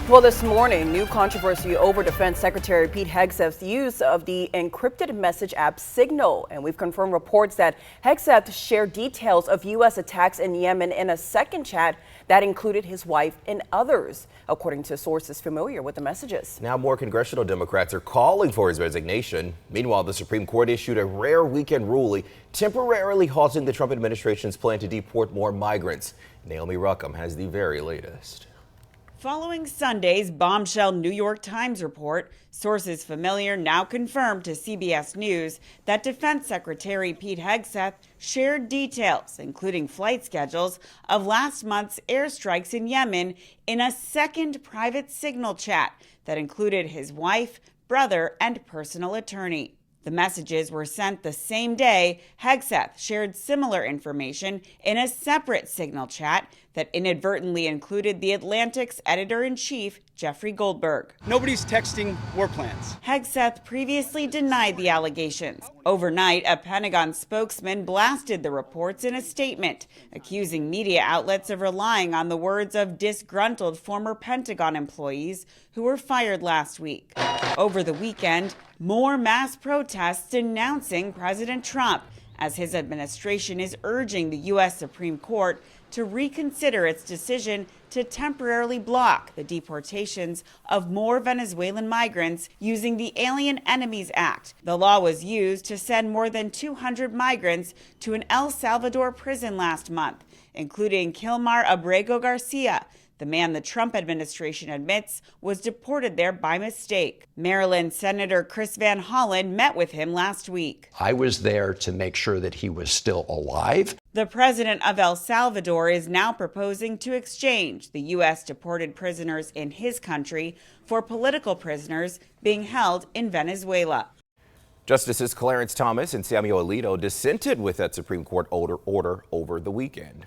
Well, this morning, new controversy over Defense Secretary Pete Hegseth's use of the encrypted message app Signal. And we've confirmed reports that Hegseth shared details of U.S. attacks in Yemen in a second chat that included his wife and others, according to sources familiar with the messages. Now more congressional Democrats are calling for his resignation. Meanwhile, the Supreme Court issued a rare weekend ruling temporarily halting the Trump administration's plan to deport more migrants. Naomi Ruckham has the very latest. Following Sunday's bombshell New York Times report, sources familiar now confirmed to CBS News that Defense Secretary Pete Hegseth shared details, including flight schedules, of last month's airstrikes in Yemen in a second private Signal chat that included his wife, brother, and personal attorney. The messages were sent the same day Hegseth shared similar information in a separate Signal chat that inadvertently included The Atlantic's editor-in-chief, Jeffrey Goldberg. Nobody's texting war plans. Hegseth previously denied the allegations. Overnight, a Pentagon spokesman blasted the reports in a statement, accusing media outlets of relying on the words of disgruntled former Pentagon employees who were fired last week. Over the weekend, more mass protests denouncing President Trump as his administration is urging the U.S. Supreme Court to reconsider its decision to temporarily block the deportations of more Venezuelan migrants using the Alien Enemies Act. The law was used to send more than 200 migrants to an El Salvador prison last month, including Kilmar Abrego Garcia, the man the Trump administration admits was deported there by mistake. Maryland Senator Chris Van Hollen met with him last week. I was there to make sure that he was still alive. The president of El Salvador is now proposing to exchange the U.S. deported prisoners in his country for political prisoners being held in Venezuela. Justices Clarence Thomas and Samuel Alito dissented with that Supreme Court order over the weekend.